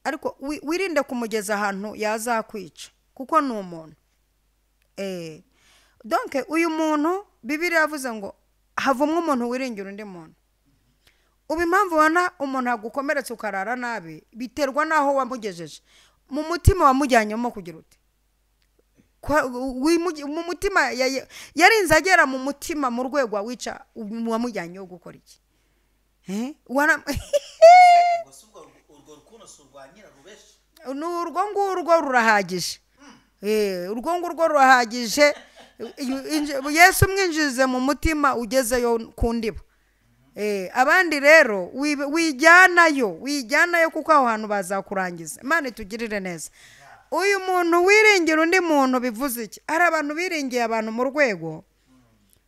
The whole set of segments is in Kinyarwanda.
ariko wirinde kumugeza ahantu yazakwica kuko ni umuntu. Donc uyu muntu Bibiliya yavuze ngo havumwe umuntu wiringira undi muntu. Ubu impamvu ubona umuntu agukomeretse ukarara nabi biterwa naho wamugejeje mu mutima wamujyanyemo kugira uti mu mutima yarinze agera mu mutima mu rwego wica wamujyanyeho gukora iki. Urwo ngurwo rurahagije. Urwo ngurwo rurahagije. Yesu mwinjize mu mutima ugezeyo ku ndiba. Abandi rero wijyanayo kuko aho hantu bazakurangiza. Imana itugirire neza. Uyu muntu wiringira undi muntu bivuze iki? Ari abantu biringiye abantu mu rwego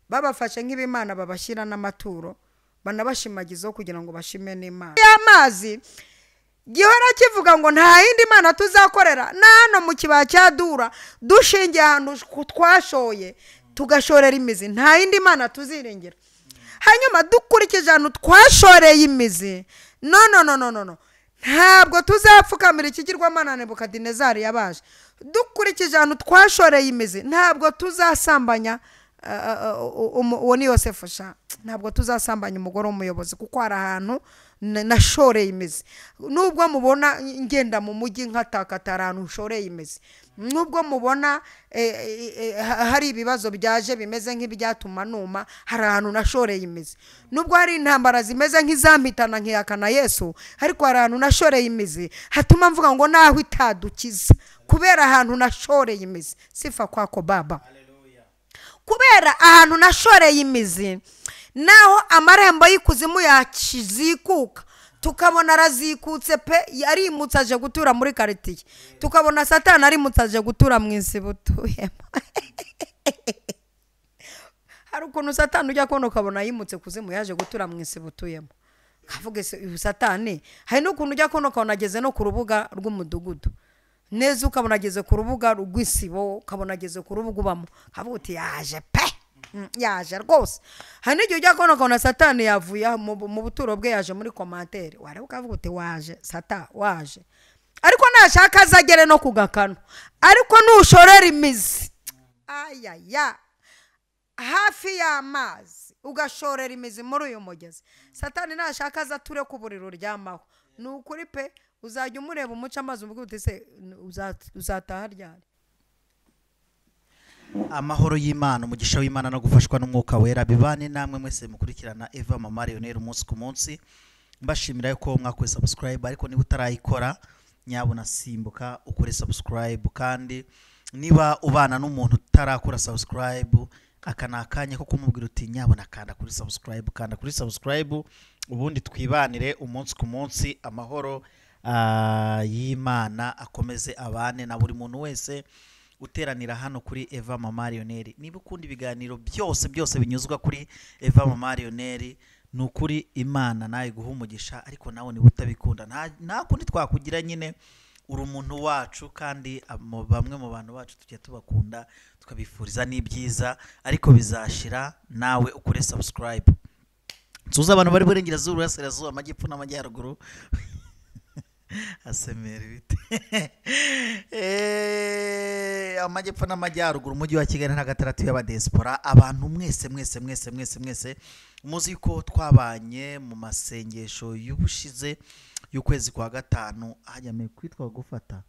babafashe nk'ibimana babashyira n'amaturo banabashimagizaho kugira ngo bashime n'Imana. Y'amazi gihora kivuga ngo nta yindi Mana tuzakorera nano mu kibaya cya Dura dushingiye ahantu twashoye tugashorera imizi, nta yindi Mana tuziringira. Hanyuma dukurikije ahantu twashoreye imizi, no ntabwo tuzapfukamira ikigirwamana Nebukadinezari yabaje. Dukurikije ahantu twashoreye imizi ntabwo tuzasambanya uwo ni Yosefu sha, ntabwo tuzasambanya umugore w'umuyobozi kuko hari ahantu nashoreye imizi. Nubwo mubona ngenda mu mujyi nkatakatara ahantu nshoreye imizi, nubwo mubona hari ibibazo byaje bimeze nk'ibyatuma numa, hari ahantu nashoreye imizi. Nubwo hari intambara zimeze nk'izampitana nkiyakana Yesu, ariko hari ahantu nashoreye imizi hatuma mvuga ngo naho itadukiza kubera ahantu nashoreye imizi. Sifa kwako Baba. Kubera ahantu nashoreye imizi naho amarembo y'ikuzimu yakizikuka, tukabona arazikutse pe, yarimutse aje gutura muri quartier, tukabona Satani arimutse aje gutura mu isi butuyemo. Hari ukuntu Satani ujya kubona ukabona yimutse kuzimu yaje gutura mu isi butuyemo, kavuga se Satani. Hari n'ukuntu ujya kubona ukabona ageze no ku rubuga rw'umudugudu neza, ukabona ageze ku rubuga rw'isibo, ukabona ageze ku rubuga ubamo, kavuga uti yaje pe, yaje rwose. Hari n'igihe ujya kubona Satani yavuye mu buturo bwe yaje muri commentaire, wari ukavuga uti waje Satani waje, ariko nashaka azagere no kugakano. Ariko nushorera imizi hafi y'amazi ugashorera imizi muri uyu mugezi, Satani nashaka azature ku buriro ryamaho. Ni ukuri pe, uzajya umureba umuca amazi uvuga uti se uzataha ryari. Amahoro y'Imana, umugisha w'Imana no gufashwa n'umwuka wera bibane namwe mwese mukurikirana Eva Mama Lionel umunsi ku munsi. Mbashimira yuko mwakoze subscribe, ariko niba utarayikora nyabona simbuka ukore subscribe, kandi niba ubana n'umuntu utarakora subscribe akanakanya ko kumubwira uti nyabona kanda kuri subscribe, ubundi twibanire umunsi ku munsi. Amahoro y'Imana akomeze abane na buri muntu wese uteranira hano kuri Eva Mama Lionel. Niba ukunda ibiganiro byose binyuzwa kuri Eva Mama Lionel, nukuri Imana nawe guha umugisha. Ariko nawe niba utabikunda nta kundi twakugira, nyine uri umuntu wacu, kandi bamwe mu bantu bacu tujya tubakunda tukabifuriza n'ibyiza, ariko bizashira nawe ukore subscribe. Nsuza abantu bari burengerazuba, Burasirazuba, Amajyepfo n'Amajyaruguru. Asemera ibite. Amajyepfo n'Amajyaruguru, umujyi wa Kigali n'agataratu y'abadiaspora. Abantu mwese muzi ko twabanye mu masengesho y'ubushize y'ukwezi kwa gatanu, hajyame kwitwa gufata,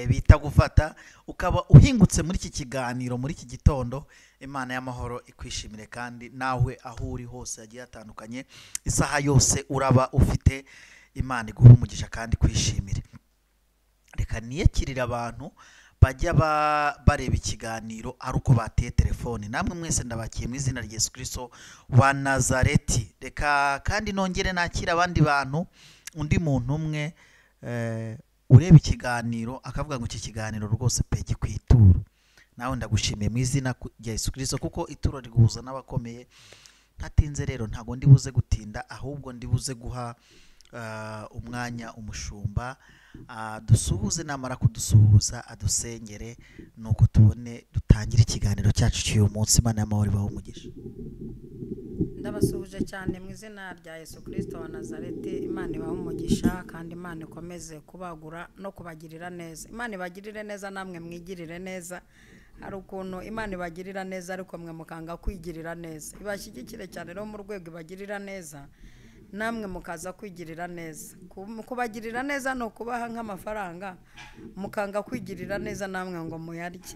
bita gufata, ukaba uhingutse muri iki kiganiro muri iki gitondo. Imana y'amahoro ikwishimire, kandi nawe aho uri hose agiye hatandukanye, isaha yose uraba ufite, Imana iguha umugisha kandi kwishimire. Reka niyakirira abantu bajya bareba ikiganiro ari uko bateye telefone. Namwe mwese ndabakiye mu izina rya Yesu Kristo wa Nazareti. Reka kandi nongere nakira abandi bantu, undi muntu umwe ureba ikiganiro akavuga ngo iki kiganiro rwose pe gikwitura. Nawe ndagushimiye mu izina rya Yesu Kristo, kuko ituro riguhuza n'abakomeye. Ntatinze rero, ntago ndibuze gutinda, ahubwo ndibuze guha umwanya umushumba dusuhuze, namara kudusuhuza adusengere, nuko tubone dutangira ikiganiro cyacu cy'uyu munsi. Imana y'amahoro ibahe umugisha. ndabasuhuje cyane mu izina rya Yesu Kristo wa Nazareti. Imana ibahe umugisha kandi Imana ikomeze kubagura no kubagirira neza. Imana ibagirire neza namwe mwigirire neza. Hari ukuntu Imana ibagirira neza ariko mwe mukanga kwigirira neza. Ibashyigikire cyane rero mu rwego ibagirira neza, namwe mukaza kwigirira neza. Kubagirira neza no kubaha nk'amafaranga, mukanga kwigirira neza namwe ngo muyarye.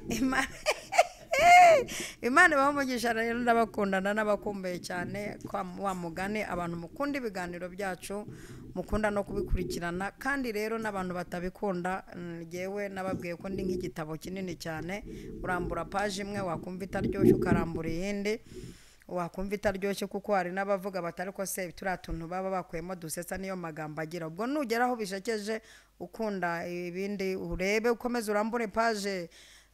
Imana ibamugisha rero, ndabakundana n'abakumbuye cyane kwa wa mugane, abantu mukunda ibiganiro byacu, mukunda no kubikurikirana, kandi rero n'abantu batabikunda, ngewe nababwiye ko ndi nk'igitabo kinini cyane, urambura page imwe wakumva itaryoshye ukarambura iyindi, wakumva itaryoshye kuko hari n'abavuga batari ko se turiya tuntu baba bakuyemo dusetsa niyo magambo agira. Ubwo nugeraho bishekeje ukunda ibindi urebe ukomeze urambure page,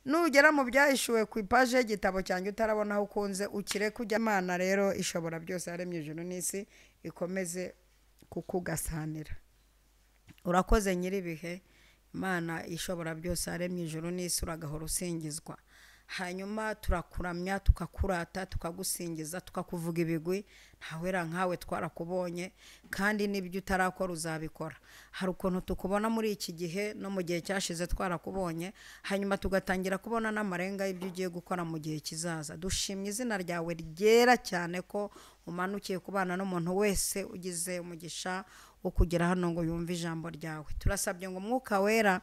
nugera mu byahishuwe ku ipaje y'igitabo cyanjye utarabona aho ukunze ukire kujya. Imana rero ishobora byose yaremye ijuru n'isi ikomeze kukugasanira. Urakoze nyiribihe, Imana ishobora byose yaremye ijuru n'isi, uragahora usingizwa. Hanyuma turakuramya tukakurata tukagusingiza tukakuvuga ibigwi, ntawera nkawe twarakubonye kandi n'ibyo utarakora uzabikora. Hari ukuntu tukubona muri iki gihe no mu gihe cyashize twarakubonye, hanyuma tugatangira kubona n'amarenga y'ibyo ugiye gukora mu gihe kizaza. Dushimye izina ryawe ryera cyane ko umanukiye kubana n'umuntu wese ugize umugisha wo kugera hano ngo yumve ijambo ryawe. Turasabye ngo Mwuka Wera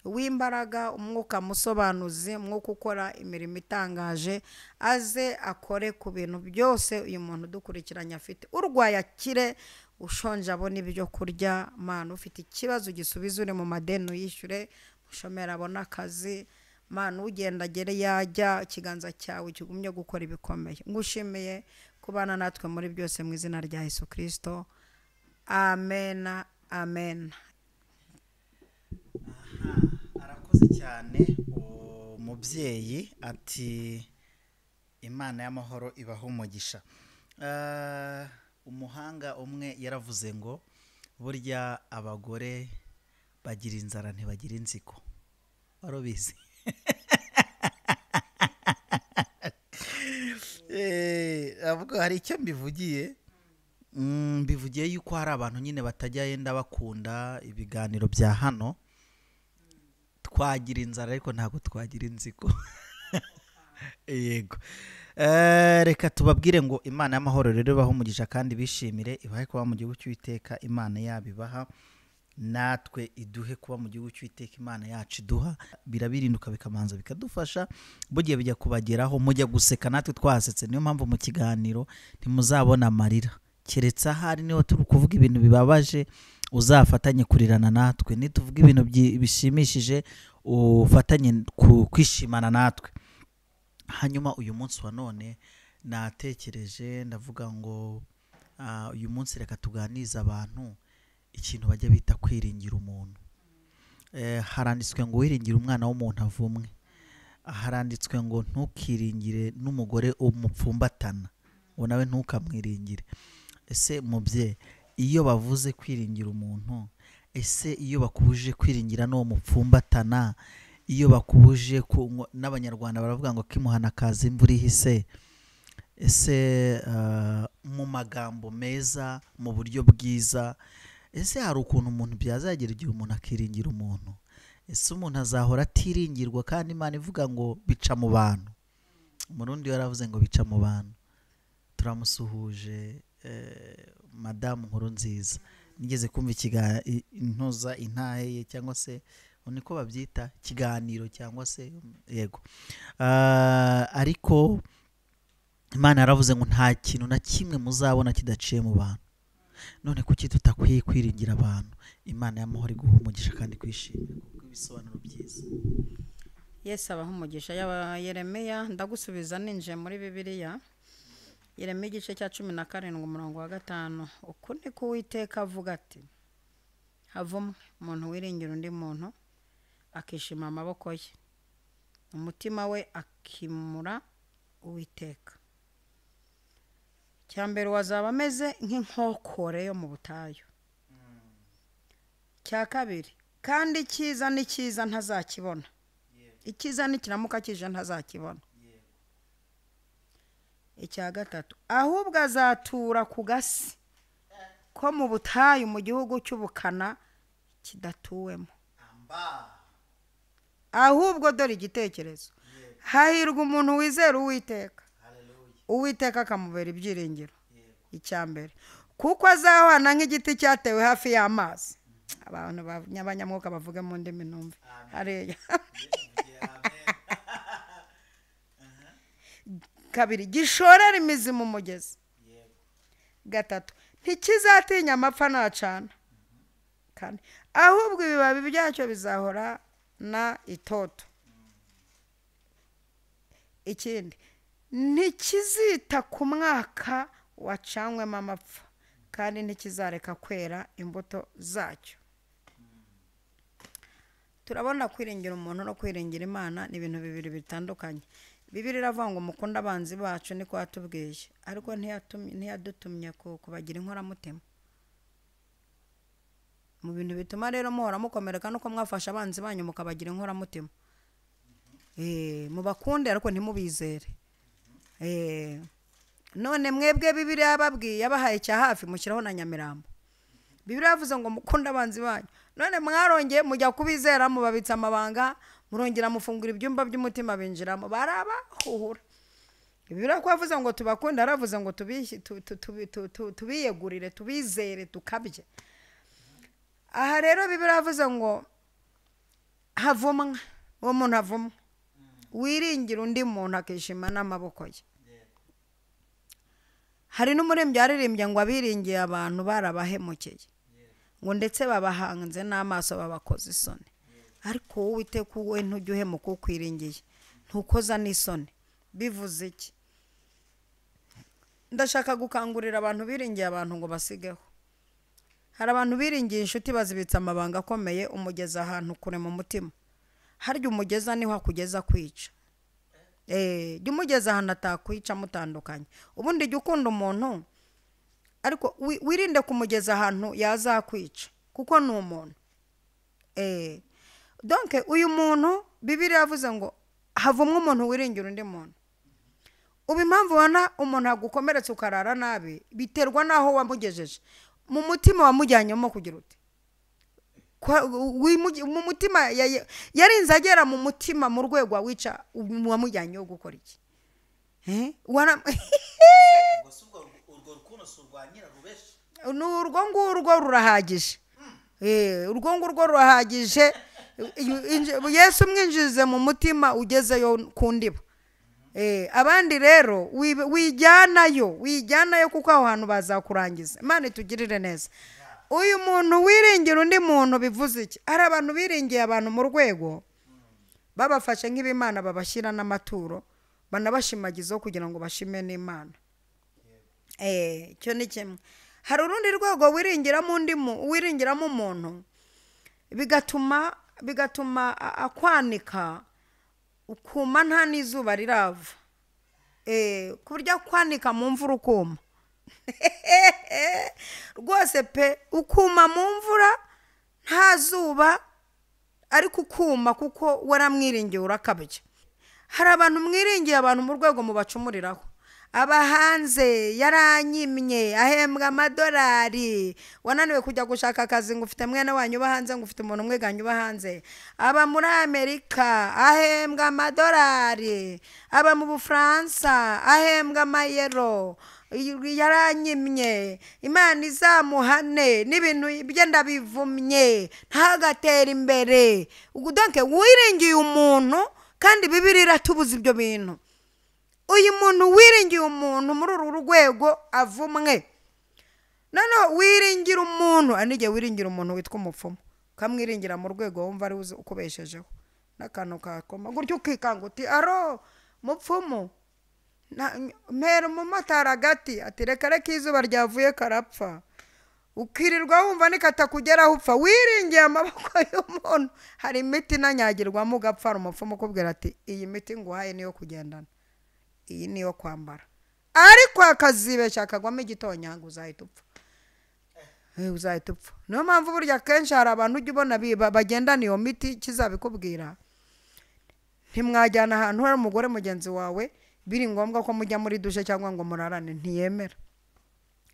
w'imbaraga, umwuka musobanuzi, umwuka ukora imirimo itangaje, aze akore ku bintu byose uyu muntu dukurikiranye afite. Urwaye akire, ushonje abone ibyo kurya, Mana ufite ikibazo gisubize, uri mu madeni uyishyure, mushomera abone akazi, Mana ugenda agere yajya, ikiganza cyawe kigumye gukora ibikomeye. Ngushimiye kubana natwe muri byose mu izina rya Yesu Kristo, amen amen. Arakoze cyane umubyeyi, ati Imana y'amahoro ibaho umugisha. Umuhanga umwe yaravuze ngo burya abagore bagira inzara ntibagira inziko. Warubizi? Avuga hari icyo mbivugiye, mbivugiye yuko hari abantu nyine batajya yenda bakunda ibiganiro bya hano. Twagira inzara ariko ntabwo twagira inziko. Yego. Reka tubabwire ngo Imana y'amahoro rero ibaho umugisha kandi bishimire, ibahe kuba mu gihugu cy'Uwiteka Imana yabibaha, natwe iduhe kuba mu gihugu cy'Uwiteka Imana yacu iduha. Birabirinduka bikamanza bikadufasha, bugiye bijya kubageraho mujya guseka natwe twasetse. Niyo mpamvu mu kiganiro ntimuzabona amarira, keretse ahari niho turi kuvuga ibintu bibabaje uzafatanye kurirana natwe, nituvuga ibintu bishimishije ufatanye kwishimana natwe. Hanyuma uyu munsi wa none natekereje ndavuga ngo uyu munsi reka tuganirize abantu ikintu bajya bita kwiringira umuntu. Haranditswe ngo wiringire umwana w'umuntu avumwe, haranditswe ngo ntukiringire n'umugore umupfumbatana, ngo nawe ntukamwiringire. Ese mubyeyi, iyo bavuze kwiringira umuntu, ese iyo bakubuje kwiringira n'uwo mupfumbatana, iyo bakubuje n'abanyarwanda baravuga ngo kimuhana kaza imvura ihise, ese mu magambo meza, mu buryo bwiza, ese hari ukuntu umuntu byazagira igihe umuntu akiringira umuntu? Ese umuntu azahora atiringirwa kandi Imana ivuga ngo bica mu bantu? Umurundi yaravuze ngo bica mu bantu. Turamusuhuje Madamu Nkurunziza. Nigeze kumva intuza intahe cyangwa se niko babyita ikiganiro cyangwa se yego. Ariko Imana yaravuze ngo nta kintu na kimwe muzabona kidaciye mu bantu. None kuki tutakwiye kwiringira abantu? Imana y'amahoro iguha umugisha kandi kwishimira kuko ibisobanuro byiza. Yesu abaho umugisha. Yeremiya, ndagusubiza ninje muri Bibiliya. Yeremiya igice cya 17 umurongo wa 5. Uku niko Uwiteka avuga ati, havumwe umuntu wiringira undi muntu akishima amaboko ye, umutima we akimura Uwiteka. Cyambere wazaba ameze nk'inkokore yo mu butayu. Cya kabiri, kandi icyiza ni cyiza ntazakibona. Icyiza nikiramuka kije ntazakibona. icya gatatu ahubwo azatura ku gasi ko mu butayu mu gihugu cy'ubukana kidatuwemo. Ahubwo dore igitekerezo, hahirwa umuntu wizera Uwiteka, Uwiteka akamubera ibyiringiro. Icya mbere, kuko azahwana nk'igiti cyatewe hafi y'amazi. Abantu b'abanyamwuka bavuga mu ndimi numve hariya. Kabiri, gishorera imizi mu mugezi. Gatatu, ntikizatinya amapfa nacana. Kane, ahubwo ibibabi byacyo bizahora na itoto. Ikindi, ntikizita ku mwaka wacanywemo amapfa, kandi ntikizareka kwera imbuto zacyo. Turabona kwiringira umuntu no kwiringira Imana ni ibintu bibiri bitandukanye. Bibiliya iravuga ngo mukunde abanzi bacu, niko yatubwiye, ariko ntiyadutumye kubagira inkoramutima. Mu bintu bituma rero muhora mukomereka nuko mwafasha abanzi banyu mukabagira inkoramutima. Mubakunde ariko ntimubizere. None mwebwe Bibiliya yababwiye, yabahaye cya hafi mushyiraho na Nyamirambo. Bibiliya yavuze ngo mukunde abanzi banyu, none mwarongeye mujya kubizera, mubabitsa amabanga, murongera mufungura ibyumba by'umutima binjiramo, barabahuhura. Bibiliya ko yavuze ngo tubakunde, aravuze ngo tubiyegurire, tubizere, tukabye. Aha rero Bibiliya yavuze ngo havumwa, uwo muntu havumwa wiringira undi muntu akishima n'amaboko ye. Hari n'umuririmbyi yaririmbye ngo abiringiye abantu barabahemukeye, ngo ndetse babahanze n'amaso babakoze isoni. Ariko wowe Uwiteka we ntujya uhemuka ukwiringiye, ntukoza n'isoni. Bivuze iki? Ndashaka gukangurira abantu biringiye abantu ngo basigeho. Hari abantu biringiye inshuti bazibitsa amabanga akomeye, umugeza ahantu kure mu mutima. Harya umugeza niho akugeza kwica. Jya umugeza ahantu atakwica mutandukanye. Ubundi jya ukunda umuntu, ariko wirinde kumugeza ahantu yazakwica, kuko ni umuntu. Donc uyu muntu Bibiliya yavuze ngo havumwe umuntu wiringira undi muntu. Ubu impamvu ubona umuntu agukomeretse ukarara nabi biterwa naho wamugejeje. Mu mutima wamujyanyemo kugira uti mu mutima yarinze agera mu mutima mu rwego wica wamujyanyeho gukora iki? Urwo ngurwo rurahagije. Urwo ngurwo rurahagije. Yesu mwinjize mu mutima ugezeyo ku ndiba. Abandi rero wijyanayo kuko aho hantu bazakurangiza. Imana itugirire neza. Uyu muntu wiringira undi muntu bivuze iki? Hari abantu biringiye abantu mu rwego babafashe nk'ibimana, babashyira n'amaturo, banabashimagizaho kugira ngo bashime n'Imana. Cyo ni kimwe. Hari urundi rwego wiringiramo umuntu bigatuma akwanika ukuma nta n'izuba rirava. Ku buryo akwanika mu mvura ukuma. Rwose pe, ukuma mu mvura nta zuba, ariko ukuma kuko waramwiringiye urakabye. Hari abantu mwiringiye abantu mu rwego mubacumuriraho. Aba hanze yaranyimye, ahembwa amadolari, wananiwe kujya gushaka akazi ngo ufite mwene wanyu uba hanze, ngo ufite umuntu umweganye uba hanze. Aba muri Amerika ahembwa amadolari, aba mu Bufaransa ahembwa amayero, yaranyimye, Imana izamuhane, n'ibintu byenda bivumye, ntagatere imbere. Donc wiringiye umuntu, kandi Bibiliya iratubuza ibyo bintu. Uyu muntu wiringiye umuntu muri uru rwego avumwe. None wiringira umuntu, anige wiringira umuntu witwa umupfumu, kamwiringira mu rwego wumva ari ukubeshejeho n'akantu kakoma gutyo ukikanga uti aro mupfumu mpera umumotari agati ati reka izuba ryavuye karapfa, ukirirwa wumva nikatakugeraho upfa. Wiringiye amaboko y'umuntu, hari imiti nanyagirwamo ugapfa, umupfumu ukubwira ati iyi miti nguhaye niyo kugendana, iyi niyo kwambara, ariko akazibeshya akagwamo igitonyanga uzahita upfa. Uzahita upfa. Niyo mpamvu burya kenshi hari abantu ujya ubona bagendana iyo miti, kizabikubwira. Ntimwajyana ahantu hari umugore mugenzi wawe biri ngombwa ko mujya muri dushe cyangwa ngo murarane ntiyemera.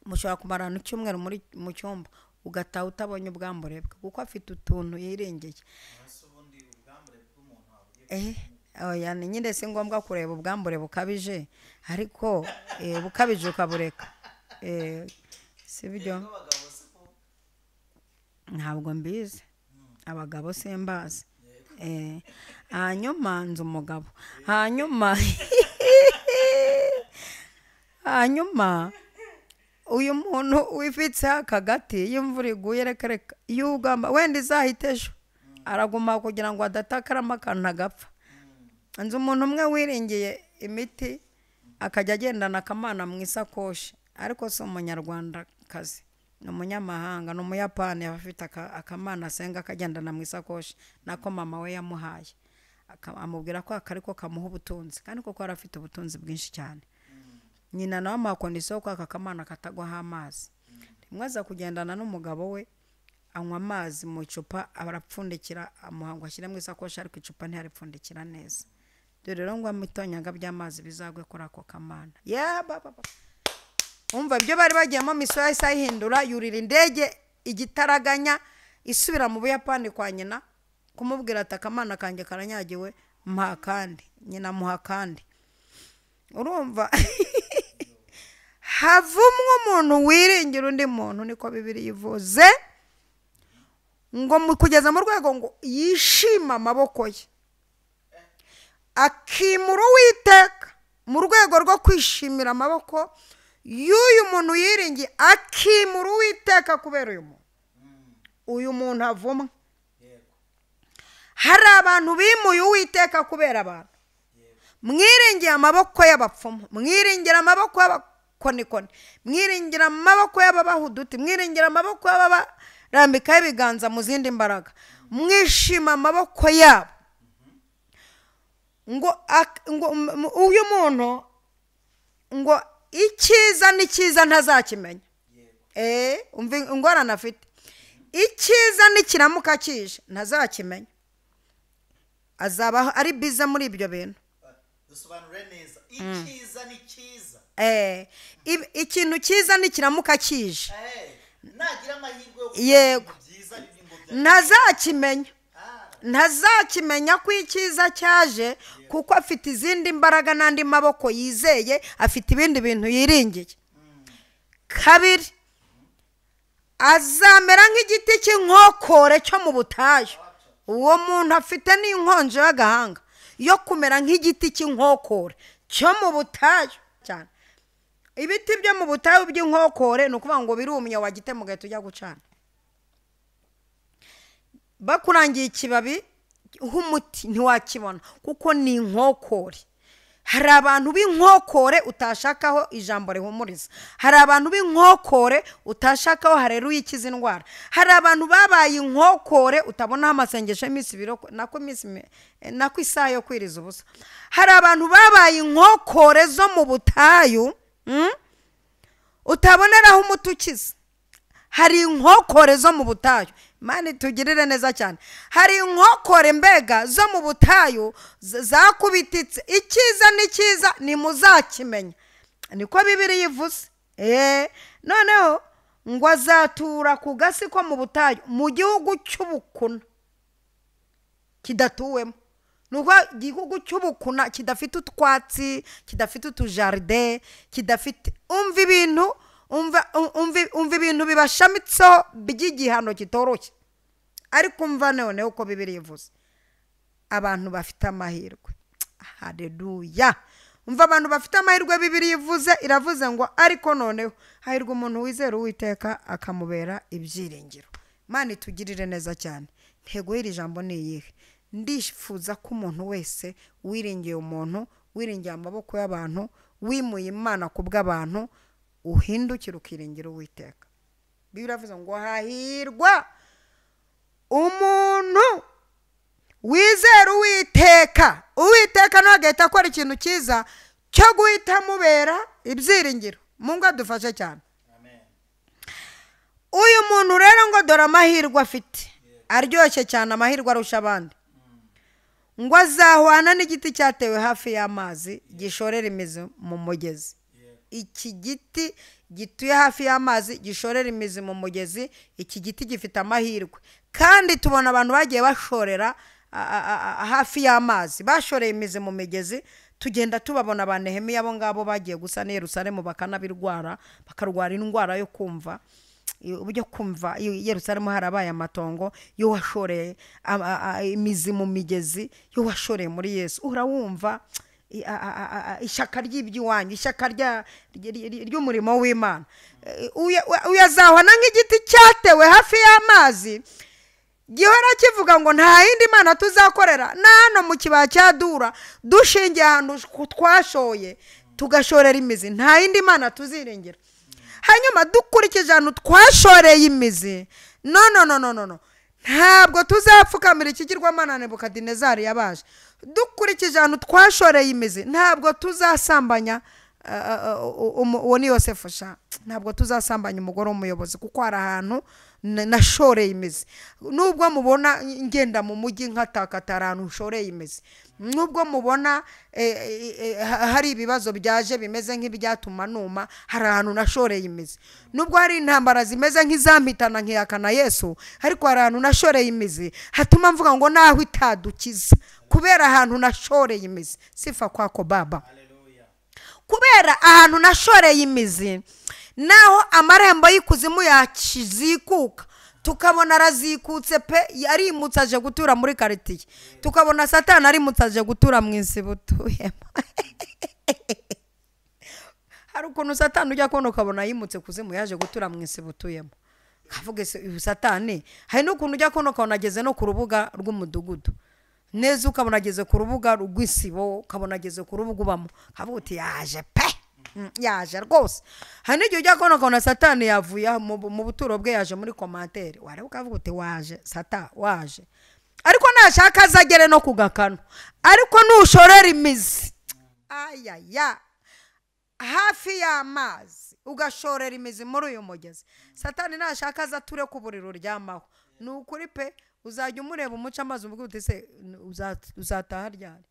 Mushobora kumarana icyumweru mu cyumba ugataha utabonye ubwambure bwe kuko afite utuntu yirengeye. Oya ni nyine si ngombwa kureba ubwambure bukabije ariko bukabije ukabureka. Si byo ntabwo mbizi abagabo simbazi. Hanyuma nzi umugabo hanyuma uyu muntu wifitse akagati y'imvura iguye reka yugamba wenda izahita ejo araguma kugira ngo adatakarama akantu agapfa. Nzi umuntu umwe wiringiye imiti akajya agendana akamana mu isakoshi ariko si umunyarwandakazi ni umunyamahanga ni umuyapani afite akamana asenga akagendana mu isakoshi nako mama we yamuhaye amubwira ko akariko kamuha ubutunzi kandi koko arafite ubutunzi bwinshi cyane. Nyina nawe amakondisiyo ko aka kamana katagwaho amazi. Rimwe aza kugendana n'umugabo we anywa amazi mu icupa arapfundikira amuhango ashyira mu isakoshi ariko icupa ntiharipfundikira neza. Dore rero ngo amutonyaga by'amazi bizagwe kuri ako kamana. Umva ibyo bari bagiyemo misoya isa ihindura yurira indege igitaraganya isubira mu Buyapani kwa nyina kumubwira ati akamana kanjye karanyagiwe mpa kandi nyina muha kandi. Urumva havumwe umuntu wiringira undi muntu niko Bibiliya ivuze ngo kugeza mu rwego ngo yishima amaboko ye akimura Uwiteka mu rwego rwo kwishimira amaboko y'uyu muntu yiringiye akimura Uwiteka kubera uyu muntu avumwe. Hari abantu bimuye Uwiteka kubera abantu. Mwiringiye amaboko y'abapfumu, mwiringira amaboko y'abakonikoni, mwiringira amaboko y'ababahuduti, mwiringira amaboko y'ababarambikaho ibiganza mu zindi mbaraga, mwishima amaboko yabo. Ngo uyu muntu ngo icyiza n'ikiza ntazakimenya. Umva ingorane afite. Icyiza nikiramuka kije ntazakimenya. Azaba ari biza muri ibyo bintu. Dusobanure neza icyiza n'ikiza. Ikintu cyiza nikiramuka kije. Nagira amahirwe yego ntazakimenya. Ntazakimenya ko icyiza cyaje kuko afite izindi mbaraga n'andi maboko yizeye afite ibindi bintu yiringiye. Kabiri azamera nk'igiti cy'inkokore cyo mu butayu. Uwo muntu afite n'inkonje y'agahanga yo kumera nk'igiti cy'inkokore cyo mu butayu cyane. Ibiti byo mu butayu by'inkokore ni ukuvuga ngo birumye wagitema ugahita ujya gucana. Bakurangiye ikibabi h'umuti ntiwakibona kuko ni inkokore. Hari abantu b'inkokore utashakaho ijambo rihumuriza. Hari abantu b'inkokore utashakaho hareruye ikiza indwara. Hari abantu babaye inkokore utabonaho amasengesho y'iminsi ibiri nako isaha yo kwiriza ubusa. Hari abantu babaye inkokore zo mu butayu utaboneraho umuti ukiza. Hari inkokore zo mu butayu. Mani tugirire neza cyane. Hari inkokore mbega zo mu butayu zakubititse. Icyiza n'ikiza nimuzakimenya niko Bibiliya ivuze. Noneho ngo azatura ku gasi ko mu butayu mu gihugu cy'ubukuna kidatuwemo. Nuko igihugu cy'ubukuna kidafite utwatsi, kidafite utujaride, kidafite umva ibintu umva ibintu bibashamitseho by'igihano kitoroshye. Ariko umva noneho uko Bibiliya ivuze abantu bafite amahirwe. Haleluya. Umva abantu bafite amahirwe Bibiliya ivuze iravuze ngo ariko noneho hahirwa umuntu wizera Uwiteka akamubera ibyiringiro. Mani tugirire neza cyane. Ntego y'iri jambo ni iyihe? Ndifuza ko umuntu wese wiringiye umuntu, wiringiye amaboko y'abantu, wimuye Imana kubw'abantu uhindukira ukiringira Uwiteka. Bibiliya iravuze ngo hahirwa umuntu wizera Uwiteka. Uwiteka ntagahita akora ikintu cyiza cyo guhita mubera ibyiringiro. Mungu adufashe cyane. Uyu muntu rero ngo dore amahirwe afite aryoshye cyane, amahirwe arusha abandi. ngo azahwana n'igiti cyatewe hafi y'amazi gishorera imizi mu mugezi. Iki giti gituye hafi y'amazi gishorera imizi mu mugezi, iki giti gifite amahirwe. Kandi tubona abantu bagiye bashorera hafi y'amazi, bashoreye imizi mu migezi. Tugenda tubabona ba Nehemiya abo ngabo bagiye gusa ne Yerusalemu bakanabirwara, bakarwara indwara yo kumva, uburyo kumva Yerusalemu harabaye amatongo, yo washoreye imizi mu migezi, yo washoreye muri Yesu. Urawumva ishaka ry'iby'iwanyu, ishaka ry'umurimo w'Imana. Uyazahwana nk'igiti cyatewe hafi y'amazi, gihora kivuga ngo nta yindi Mana tuzakorera. Nano mu kibaya cya Dura dushingiye ahantu twashoye tugashorera imizi, nta yindi Mana tuziringira. Hanyuma dukurikije ahantu twashoreye imizi, no ntabwo tuzapfukamira ikigirwamana Nebukadinezari yabaje. Dukurikije ahantu twashoreye imizi, ntabwo tuzasambanya uwo ni Yosefu sha, ntabwo tuzasambanya umugore w'umuyobozi, kuko hari ahantu nashoreye imizi. Nubwo mubona ngenda mu mujyi nkatakata ahantu nshoreye imizi, nubwo mubona hari ibibazo byaje bimeze nk'ibyatuma numa, hari ahantu nashoreye imizi. Nubwo hari intambara zimeze nk'izampitana nkiyakana Yesu, ariko hari ahantu nashoreye imizi hatuma mvuga ngo naho itadukiza, kubera ahantu nashoreye imizi. Sifa kwako Baba. Kubera ahantu nashoreye imizi, naho amarembo y'ikuzimu yakizikuka, tukabona arazikutse pe, yarimutse aje gutura muri quartier, tukabona Satani arimutse aje gutura mu isi butuyemo. Hari ukuntu Satani ujya kubona ukabona yimutse kuzimu yaje gutura mu isi butuyemo, kavuga se Satani. Hari n'ukuntu ujya kubona ukabona ageze no ku rubuga rw'umudugudu neza, ukabona ageze ku rubuga rw'isibo, ukabona ageze ku rubuga ubamo, kavuga uti yaje pe, yaje rwose. Hari n'igihe ujya kubona Satani yavuye mu buturo bwe yaje muri commentaire, wari ukavuga uti waje Satani waje. Ariko nashaka azagere no kugakano, ariko nushorera imizi ayaya hafi y'amazi ugashorera imizi muri uyu mugezi, Satani nashaka azature ku buriro ryamaho. Ni ukuri pe, uzajya umureba umuca amazi umubwira uti se uzataha ryari?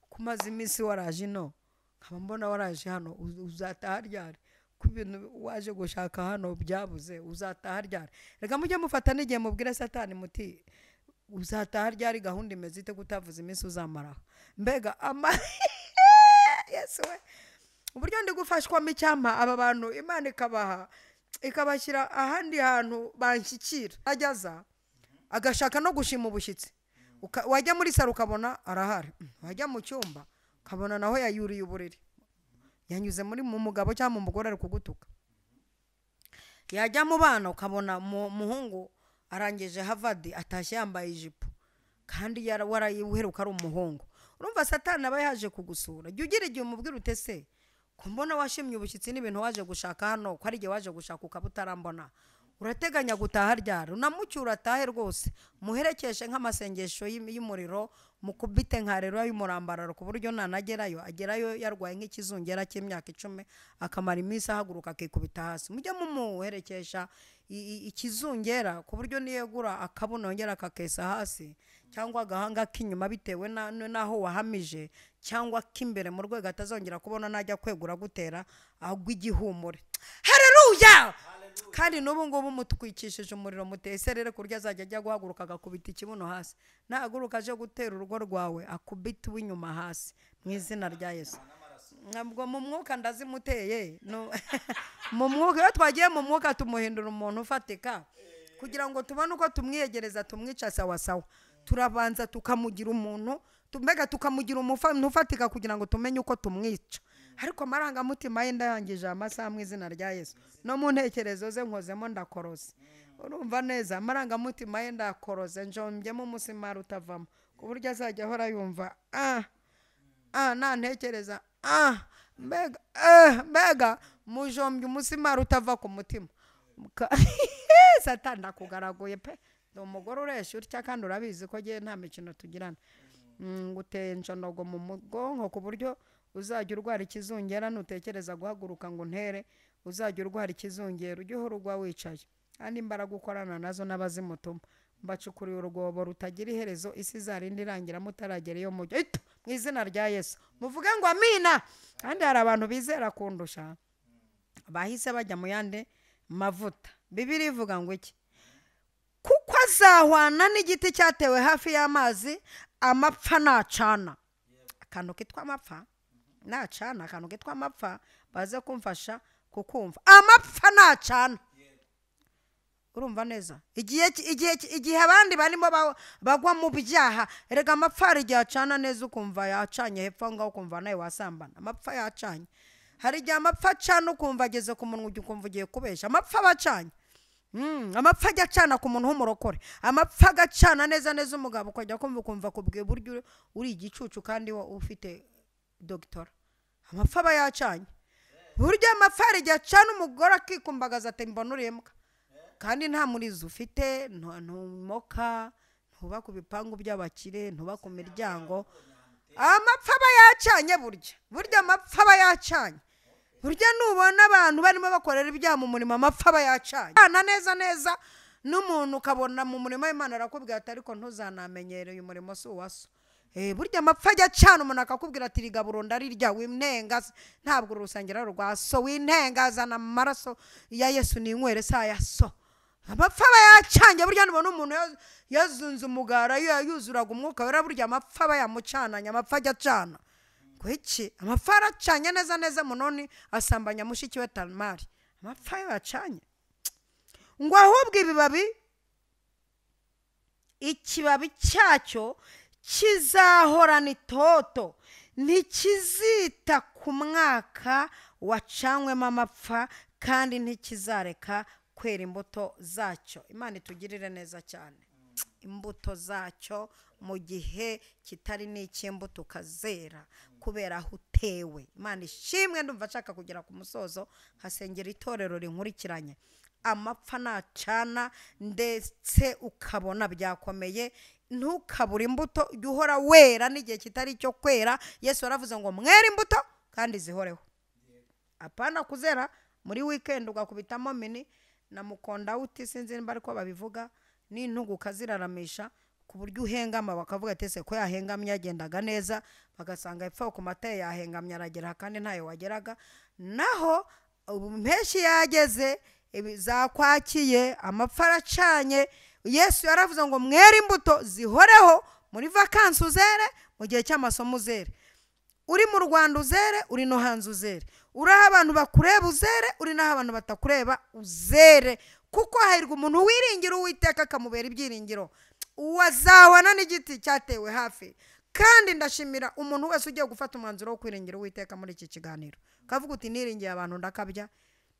Kumaze iminsi waraje ino, nkaba mbona waraje hano, uzataha ryari? Ku bintu waje gushaka hano byabuze, uzataha ryari? Reka mujye mufata n'igihe mubwire Satani muti uzataha ryari, gahunda imeze ite kutavuza iminsi uzamaraho. Mbega Yesu we, uburyo ndi gufashwamo icyampa aba bantu Imana ikabaha, ikabashyira ahandi hantu banshyikira. Ajyaza agashaka no gushima ubushyitsi, wajya muri saro ukabona arahari, wajya mu cyumba ukabona naho yayuriye uburiri, yanyuze muri mu mugabo cyangwa mu mugore ari kugutuka. Yajya mu bana ukabona muhungu arangije Harvard atashye yambaye ijipo, kandi warayiheruka ari umuhungu. Urumva Satani aba yaje kugusura. Jya ugira igihe umubwira utese ko mbona washimye ubushyitsi n'ibintu waje gushaka hano, ko ari igihe waje gushaka ukaba utarambona, urateganya gutaha ryari? Unamucyura atahe rwose, muherekeshe nk'amasengesho y'umuriro, mukubite nka rero y'umurambararo, ku buryo nanagerayo agerayo yarwaye nk'ikizungera cy'imyaka 10, akamara iminsi ahaguruka akikubita hasi. Mujye mumuherekesha ikizungera, ku buryo niyegura akabunongera akakesa hasi, cyangwa agahanga k'inyuma bitewe naho wahamije, cyangwa k'imbere mu rwego atazongera kubona najya kwegura gutera agwa igihumure. Haleluya! Kandi n'ubu ngubu mutwikishije umuriro muteserere kurya azajya ajya guhaguruka agakubita ikibuno hasi, nahaguruka aje gutera urugo rwawe akubita uw'inyuma hasi mu izina rya Yesu. Ntabwo mu mwuka ndazimuteye mu mwuka, iyo twagiye mu mwuka tumuhindura umuntu ufatika, kugira ngo tubone uko tumwiyegereza tumwica sawa sawa. Turabanza tukamugira umuntu, mbega tukamugira umufano ufatika kugira ngo tumenye uko tumwica. Ariko amarangamutima ye ndayangije amasaha mu izina rya Yesu, no mu ntekerezo ze nkozemo ndakorose. Urumva neza, amarangamutima ye ndakoroze, njombyemo umusimari utavamo, ku buryo azajya ahora yumva nantekereza mbega mujombye umusimari utava ku mutima. Satani akugaraguye pe, ni umugore uresha utya kandi urabizi ko ngiye nta mikino tugirana. Nguteye njonogo mu mugongo ku buryo uzajya urwara ikizungera, nutekereza guhaguruka ngo ntere uzajya urwara ikizungera, ujye uhora ugwa wicaye. Kandi imbaraga ukorana nazo n'abazimutuma, mbacukuriye urwobo rutagira iherezo, isi izarinde irangira mutaragera iyo mujya. Mu izina rya Yesu muvuge ngo amina. Kandi hari abantu bizera kundusha bahise bajya mu yandi mavuta. Bibiliya ivuga ngo iki? Kuko azahwana n'igiti cyatewe hafi y'amazi, amapfa nacana. Akantu kitwa amapfa nacana, akantu kitwa amapfa baze kumfasha kukumva. Amapfa nacana. Urumva neza? Igihe abandi barimo bagwa mu byaha, erega amapfa hari igihe acana neza ukumva yacanye hepfo ngaho ukumva nawe wasambana. Amapfa yacanye. Hari igihe amapfa acana ukumva ageze ku munwa ukumva ugiye kubesha. Amapfa abacanye. Amapfa ajya acana ku muntu w'umurokore. Amapfa agacana neza neza umugabo ukajya kumva kubwiye buryo uri igicucu kandi ufite doctor. Amapfa aba yacanye. Burya amapfa hari igihe acana umugore akikumbagaza ati mbona urembwa. Kandi nta murizo ufite, ntumoka, ntuba ku bipangu by'abakire, ntuba ku miryango. Amapfa aba yacanye burya amapfa aba yacanye. Burya nubona abantu barimo bakorera ibyaha mu murimo, amapfa aba yacanye. Neza n'umuntu ukabona mu murimo w'Imana arakubwira ati ariko ntuzanamenyere uyu murimo si uwaso. Burya amapfa ajya acana umuntu akakubwira ati rigaburo ndarirya wintengaza, ntabwo urusengero rwaso wintengazana mu maraso ya Yesu ninywere sa yaso. Amapfa aba yacanye. Burya nubona umuntu yazunze umugara yuzuraga umwuka wera, burya amapfa aba yamucananye. Amapfa ajya acana. Kwiki amapfa aracanye neza munoni asambanya mushiki we Tamari. Amapfa yacanye. Ngo ahubwo ikibabi cyacyo kizahorana itoto, ntikizita ku mwaka wacanywemo amapfa, kandi ntikizareka kwera imbuto zacyo. Imana itugirire neza cyane. Imbuto zacyo mu gihe kitari n'icy'imbuto ukazera kubera aho utewe. Imana ishimwe. Ndumva nshaka kugera ku musozo hasengera itorero rinkurikiranye. Amapfa nacana ndetse ukabona byakomeye, ntukabura imbuto, jya uhora wera n'igihe kitari cyo kwera. Yesu yaravuze ngo mwere imbuto kandi zihoreho. Apana kuzera muri weekend ugakubitamo mini na mukonda uti sinzi nimba ariko babivuga, n'intugu ukaziraramisha ku buryo uhengama bakavuga ati ese ko yahengamye yagendaga neza, bagasanga epfo ku mateye yahengamye aragera kandi ntayo wageraga. Naho mpeshyi yageze zakwakiye, amapfa aracanye. Yesu yaravuze ngo mwere imbuto zihoreho, muri vakansi uzere, mu gihe cy'amasomo uzere, uri mu Rwanda uzere, uri no hanze uzere, uri aho abantu bakureba uzere, uri n'aho abantu batakureba uzere. Kuko hahirwa umuntu wiringira Uwiteka akamubera ibyiringiro, uwazahwana n'igiti cyatewe hafi. Kandi ndashimira umuntu wese ugiye gufata umwanzuro wo kwiringira Uwiteka muri iki kiganiro, kavuga uti niringiye abantu ndakabya,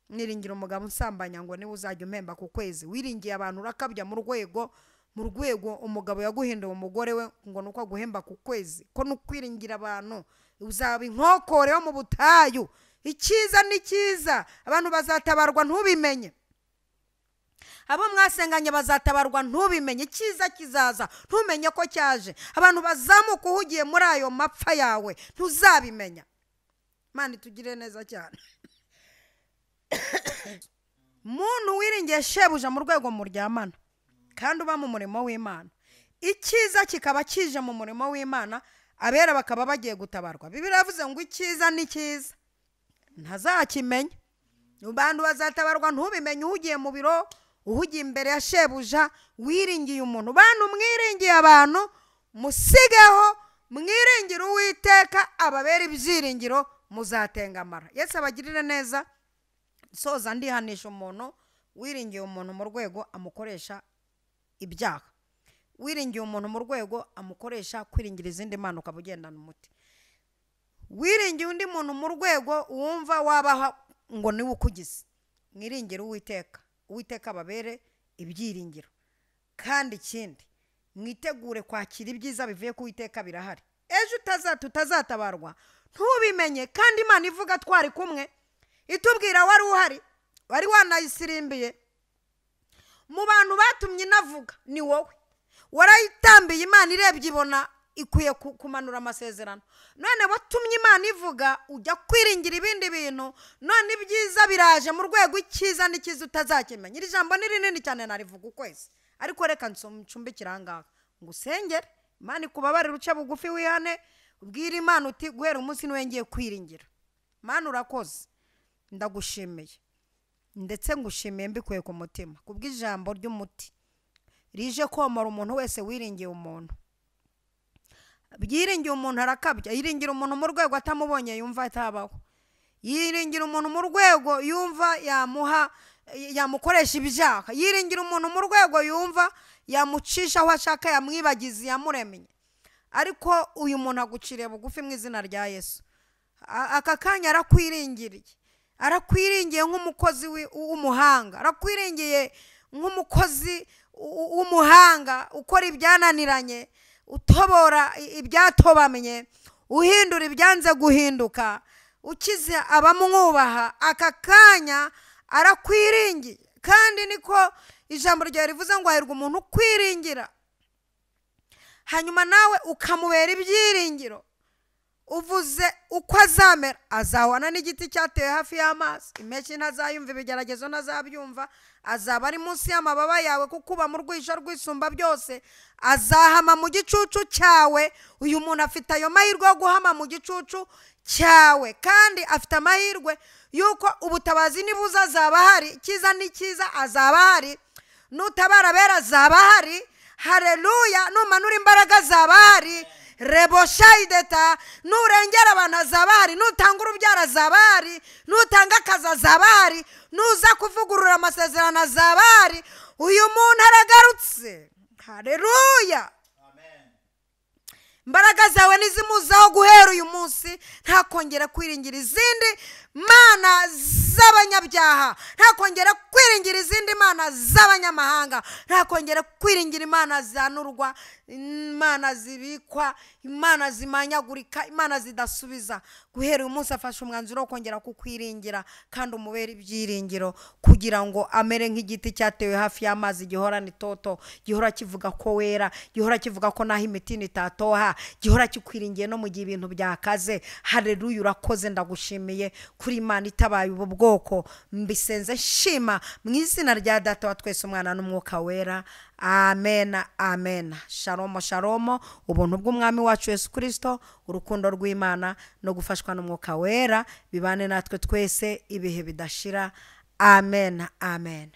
niringira umugabo nsambanya ngo niwe uzajya umpemba ku kwezi. Wiringiye abantu urakabya mu rwego umugabo yaguhinduye umugore we ngo nuko aguhemba ku kwezi. Ko nukwiringira abantu uzaba inkokore yo mu butayu. Icyiza ni cyiza, abantu bazatabarwa ntubimenye. Abo mwasenganye bazatabarwa ntubimenye. Icyiza kizaza ntumenye ko cyaje. Abantu bazamuka uhugiye muri ayo mapfa yawe ntuzabimenya. Imana itugire neza cyane. Muntu wiringiye shebuja mu rwego muryamana kandi uba mu murimo w'Imana, icyiza kikaba kije mu murimo w'Imana, abera bakaba bagiye gutabarwa. Bibiliya yavuze ngo icyiza ni cyiza ntazakimenya. Abantu bazatabarwa ntubimenye uhugiye mu biro, uhugiye imbere ya shebuja, wiringiye umuntu. Bantu mwiringiye abantu musigeho, mwiringire Uwiteka ababera ibyiringiro, muzatengamara. Yesu abagirire neza. Soza ndihanisha umuntu wiringiye umuntu mu rwego amukoresha ibyaha, wiringiye umuntu mu rwego amukoresha kwiringira izindi mana ukaba ugendana umuti, wiringiye undi muntu mu rwego wumva wabaha ngo niwe ukugize. Mwiringire Uwiteka, Uwiteka ababere ibyiringiro. Kandi ikindi mwitegure kwakira ibyiza bivuye ku Uwiteka, birahari. Ejo tutazatabarwa ntubimenye. Kandi Imana ivuga twari kumwe, itubwira wari uhari, wari wanayisirimbiye. Mu bantu batumye inavuga ni wowe. Warayitambiye, Imana irebye ibona ikwiye kumanura amasezerano. None watumye Imana ivuga ujya kwiringira ibindi bintu, none ibyiza biraje mu rwego icyiza n'ikiza utazakimenya. Iri jambo ni rinini cyane narivuga ukwezi, ariko reka ncumbikira ahangaha ngo usengere Imana ikubabarire uce bugufi wihane ubwire Imana uti guhera umunsi niwe ngiye kwiringira. Mana urakoze ndagushimiye ndetse ngushimiye mbikuye ku mutima kubw'ijambo ry'umuti rije komora umuntu wese wiringiye umuntu. Byiringiye umuntu arakabya, yiringira umuntu mu rwego atamubonye yumva atabaho, yiringira umuntu mu rwego yumva yamukoresha ibyaha, yiringira umuntu mu rwego yumva yamucisha aho ashaka yamwibagiza yamuremye. Ariko uyu muntu aguciriye bugufi mu izina rya Yesu. Aka kanya arakwiringiye nk'umukozi w'umuhanga, arakwiringiye nk'umukozi w'umuhanga ukora ibyananiranye, utobora ibyatobamye, uhindura ibyanze guhinduka, ukize abamwubaha. Aka kanya arakwiringiye, kandi niko ijambo ryawe rivuze ngo hahirwa umuntu ukwiringira, hanyuma nawe ukamubera ibyiringiro. Uvuze uko azamera, azahwana n'igiti cyatewe hafi y'amazi, impeshyi ntazayumva, ibigeragezo ntazabyumva, azaba ari munsi y'amababa yawe kuko uba mu rwisho rwisumba byose, azahama mu gicucu cyawe. Uyu muntu afite ayo mahirwe yo guhama mu gicucu cyawe, kandi afite amahirwe yuko ubutabazi nibuza azaba hari, icyiza n'ikiza azaba hari, nutabara abera azaba hari, haleluya, numanura imbaraga azaba hari, reboshayideta, nurengera abantu azaba hari, nutanga urubyaro azaba hari, nutanga akazi azaba hari, nuza kuvugurura amasezerano azaba hari. Uyu muntu aragarutse, haleluya. Imbaraga zawe nizimuzaho guhera uyu munsi, ntakongera kwiringira izindi mana z'abanyabyaha, ntakongera kwiringira izindi mana z'abanyamahanga, ntakongera kwiringira imana zanurwa, imana zibikwa, imana zimanyagurika, imana zidasubiza. Guhera uyu munsi afashe umwanzuro wo kongera kukwiringira, kandi umubere ibyiringiro, kugira ngo amere nk'igiti cyatewe hafi y'amazi, gihorana itoto, gihora kivuga ko wera, gihora kivuga ko naho imitini itatoha, gihora kikwiringiye no mu gihe ibintu byakaze. Haleluya, urakoze, ndagushimiye kuri Imana itabaye ubu bwoko. Mbisenze shima mu izina rya Data wa twese, Umwana n'Umwuka wera. Amen, amen. Shalom, shalom. Ubuntu bw'Umwami wacu Yesu Kristo, urukundo rw'Imana no gufashwa n'Umwuka wera bibane natwe twese ibihe bidashira. Amen, amen.